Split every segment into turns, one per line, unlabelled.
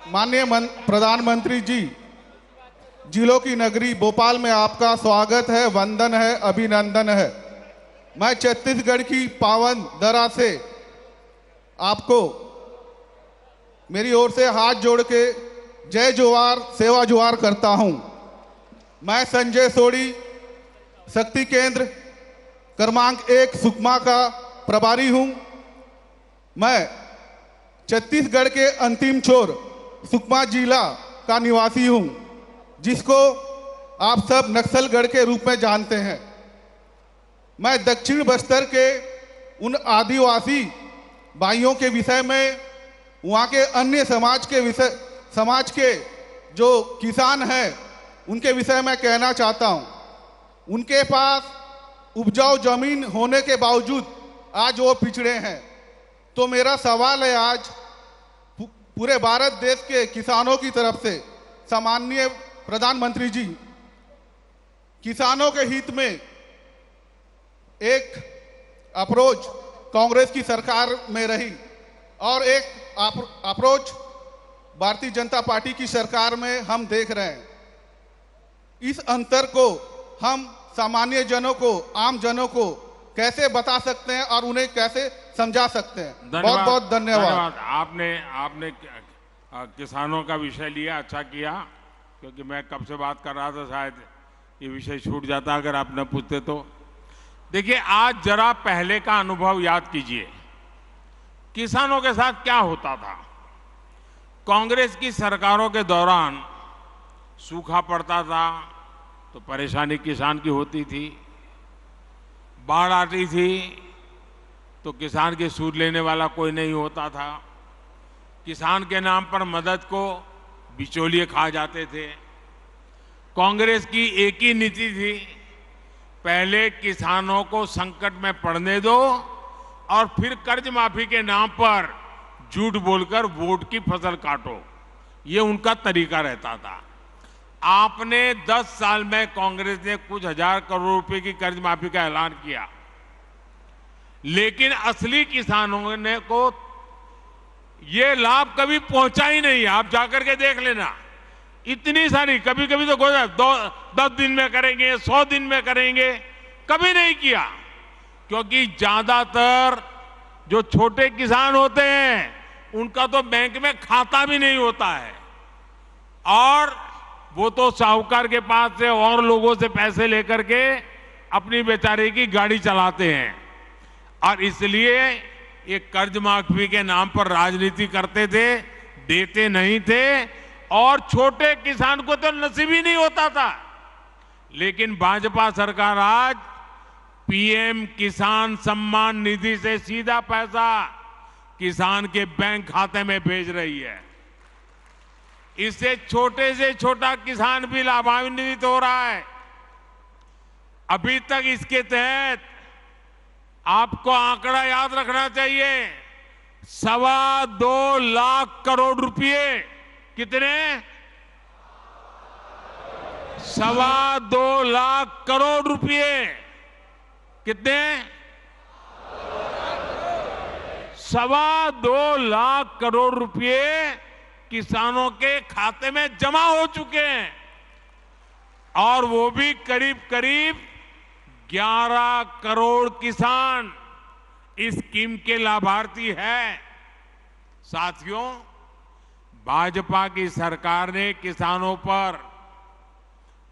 माननीय प्रधानमंत्री जी, जिलों की नगरी भोपाल में आपका स्वागत है, वंदन है, अभिनंदन है। मैं छत्तीसगढ़ की पावन धरा से आपको मेरी ओर से हाथ जोड़ के जय जोहार, सेवा जोहार करता हूं। मैं संजय सोढ़ी, शक्ति केंद्र क्रमांक 1 सुकमा का प्रभारी हूं। मैं छत्तीसगढ़ के अंतिम छोर सुकमा जिला का निवासी हूं, जिसको आप सब नक्सलगढ़ के रूप में जानते हैं। मैं दक्षिण बस्तर के उन आदिवासी भाइयों के विषय में, वहाँ के अन्य समाज के जो किसान हैं उनके विषय में कहना चाहता हूँ। उनके पास उपजाऊ जमीन होने के बावजूद आज वो पिछड़े हैं। तो मेरा सवाल है आज पूरे भारत देश के किसानों की तरफ से, सम्माननीय प्रधानमंत्री जी, किसानों के हित में एक अप्रोच कांग्रेस की सरकार में रही और एक अप्रोच भारतीय जनता पार्टी की सरकार में हम देख रहे हैं। इस अंतर को हम सामान्य जनों को, आम जनों को कैसे बता सकते हैं और उन्हें कैसे समझा सकते हैं? बहुत बहुत धन्यवाद।
आपने किसानों का विषय लिया, अच्छा किया, क्योंकि मैं कब से बात कर रहा था, शायद ये विषय छूट जाता अगर आप न पूछते तो। देखिए, आज जरा पहले का अनुभव याद कीजिए, किसानों के साथ क्या होता था। कांग्रेस की सरकारों के दौरान सूखा पड़ता था तो परेशानी किसान की होती थी, बाढ़ आती थी तो किसान की सूद लेने वाला कोई नहीं होता था, किसान के नाम पर मदद को बिचौलिए खा जाते थे। कांग्रेस की एक ही नीति थी, पहले किसानों को संकट में पड़ने दो और फिर कर्ज माफी के नाम पर झूठ बोलकर वोट की फसल काटो। ये उनका तरीका रहता था। आपने 10 साल में कांग्रेस ने कुछ हजार करोड़ रुपए की कर्ज माफी का ऐलान किया, लेकिन असली किसानों ने को ये लाभ कभी पहुंचा ही नहीं। आप जाकर के देख लेना, इतनी सारी, कभी कभी तो 10 दिन में करेंगे, 100 दिन में करेंगे, कभी नहीं किया। क्योंकि ज्यादातर जो छोटे किसान होते हैं उनका तो बैंक में खाता भी नहीं होता है, और वो तो साहूकार के पास से और लोगों से पैसे लेकर के अपनी बेचारे की गाड़ी चलाते हैं, और इसलिए ये कर्ज माफी के नाम पर राजनीति करते थे, देते नहीं थे, और छोटे किसान को तो नसीब ही नहीं होता था। लेकिन भाजपा सरकार आज पीएम किसान सम्मान निधि से सीधा पैसा किसान के बैंक खाते में भेज रही है। इससे छोटे से छोटा किसान भी लाभान्वित हो रहा है। अभी तक इसके तहत आपको आंकड़ा याद रखना चाहिए, 2.25 लाख करोड़ रुपए। कितने? 2.25 लाख करोड़ रुपए। कितने? 2.25 लाख करोड़ रुपए किसानों के खाते में जमा हो चुके हैं, और वो भी करीब करीब 11 करोड़ किसान इस स्कीम के लाभार्थी हैं। साथियों, भाजपा की सरकार ने किसानों पर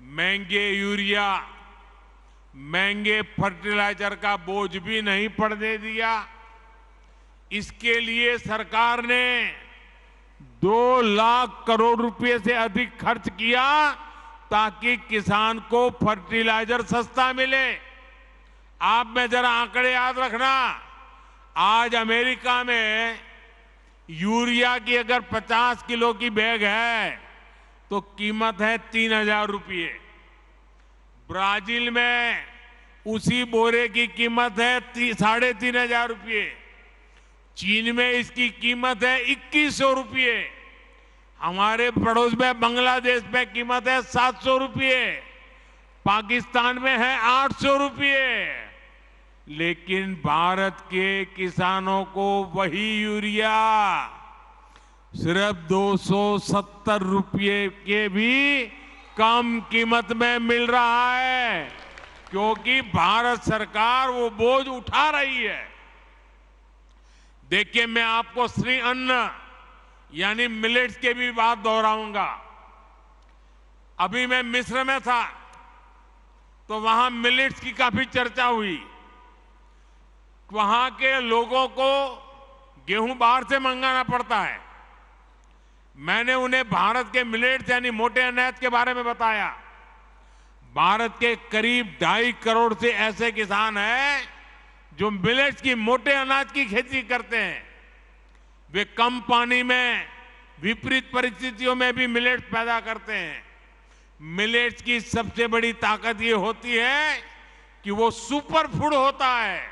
महंगे यूरिया, महंगे फर्टिलाइजर का बोझ भी नहीं पड़ने दिया। इसके लिए सरकार ने 2 लाख करोड़ रुपए से अधिक खर्च किया ताकि किसान को फर्टिलाइजर सस्ता मिले। आप में जरा आंकड़े याद रखना, आज अमेरिका में यूरिया की अगर 50 किलो की बैग है तो कीमत है 3,000 रुपये। ब्राजील में उसी बोरे की कीमत है 3,500 रुपये। चीन में इसकी कीमत है 2,100 रुपये। हमारे पड़ोस में बांग्लादेश में कीमत है 700 रुपये। पाकिस्तान में है 800 रुपये। लेकिन भारत के किसानों को वही यूरिया सिर्फ 270 रुपये के भी कम कीमत में मिल रहा है, क्योंकि भारत सरकार वो बोझ उठा रही है। देखिए, मैं आपको श्री अन्न यानी मिलेट्स के भी बात दोहराऊंगा। अभी मैं मिस्र में था तो वहां मिलेट्स की काफी चर्चा हुई। वहां के लोगों को गेहूं बाहर से मंगाना पड़ता है। मैंने उन्हें भारत के मिलेट्स यानी मोटे अनाज के बारे में बताया। भारत के करीब 2.5 करोड़ से ऐसे किसान हैं जो मिलेट्स की मोटे अनाज की खेती करते हैं। वे कम पानी में विपरीत परिस्थितियों में भी मिलेट्स पैदा करते हैं। मिलेट्स की सबसे बड़ी ताकत ये होती है कि वो सुपर फूड होता है।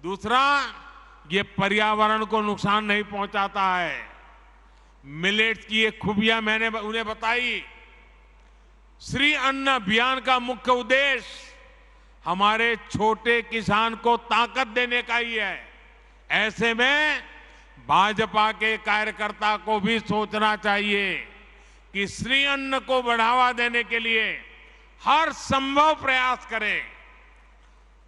दूसरा, ये पर्यावरण को नुकसान नहीं पहुंचाता है। मिलेट्स की ये खूबियां मैंने उन्हें बताई। श्री अन्न अभियान का मुख्य उद्देश्य हमारे छोटे किसान को ताकत देने का ही है। ऐसे में भाजपा के कार्यकर्ता को भी सोचना चाहिए कि श्री अन्न को बढ़ावा देने के लिए हर संभव प्रयास करें।